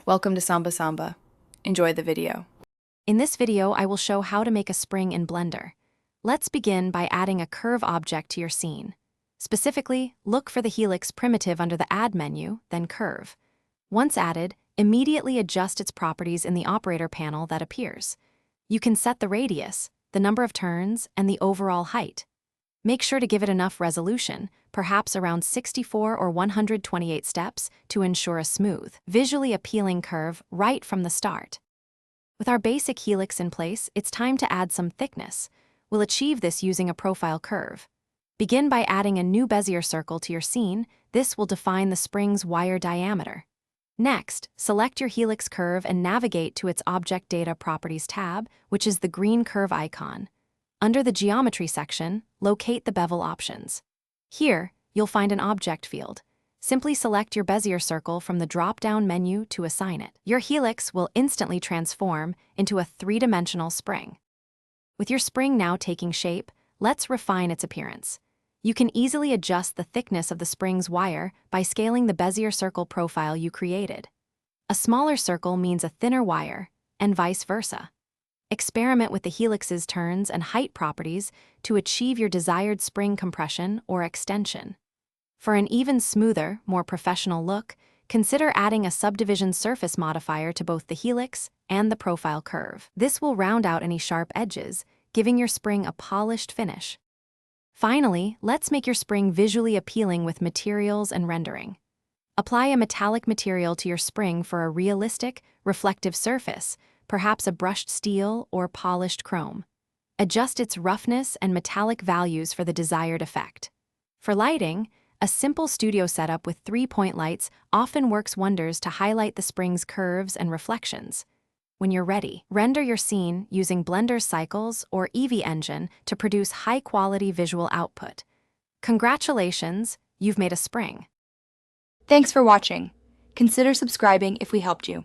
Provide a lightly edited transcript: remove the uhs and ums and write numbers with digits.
Welcome to Samba Samba. Enjoy the video. In this video, I will show how to make a spring in Blender. Let's begin by adding a curve object to your scene. Specifically, look for the helix primitive under the Add menu, then Curve. Once added, immediately adjust its properties in the operator panel that appears. You can set the radius, the number of turns, and the overall height. Make sure to give it enough resolution, perhaps around 64 or 128 steps, to ensure a smooth, visually appealing curve right from the start. With our basic helix in place, it's time to add some thickness. We'll achieve this using a profile curve. Begin by adding a new Bezier circle to your scene. This will define the spring's wire diameter. Next, select your helix curve and navigate to its Object Data Properties tab, which is the green curve icon. Under the Geometry section, locate the bevel options. Here, you'll find an object field. Simply select your Bezier circle from the drop-down menu to assign it. Your helix will instantly transform into a three-dimensional spring. With your spring now taking shape, let's refine its appearance. You can easily adjust the thickness of the spring's wire by scaling the Bezier circle profile you created. A smaller circle means a thinner wire, and vice versa. Experiment with the helix's turns and height properties to achieve your desired spring compression or extension. For an even smoother, more professional look, consider adding a subdivision surface modifier to both the helix and the profile curve. This will round out any sharp edges, giving your spring a polished finish. Finally, let's make your spring visually appealing with materials and rendering. Apply a metallic material to your spring for a realistic, reflective surface, perhaps a brushed steel or polished chrome. Adjust its roughness and metallic values for the desired effect. For lighting, a simple studio setup with 3-point lights often works wonders to highlight the spring's curves and reflections. When you're ready, render your scene using Blender's Cycles or Eevee engine to produce high-quality visual output. Congratulations, you've made a spring. Thanks for watching. Consider subscribing if we helped you.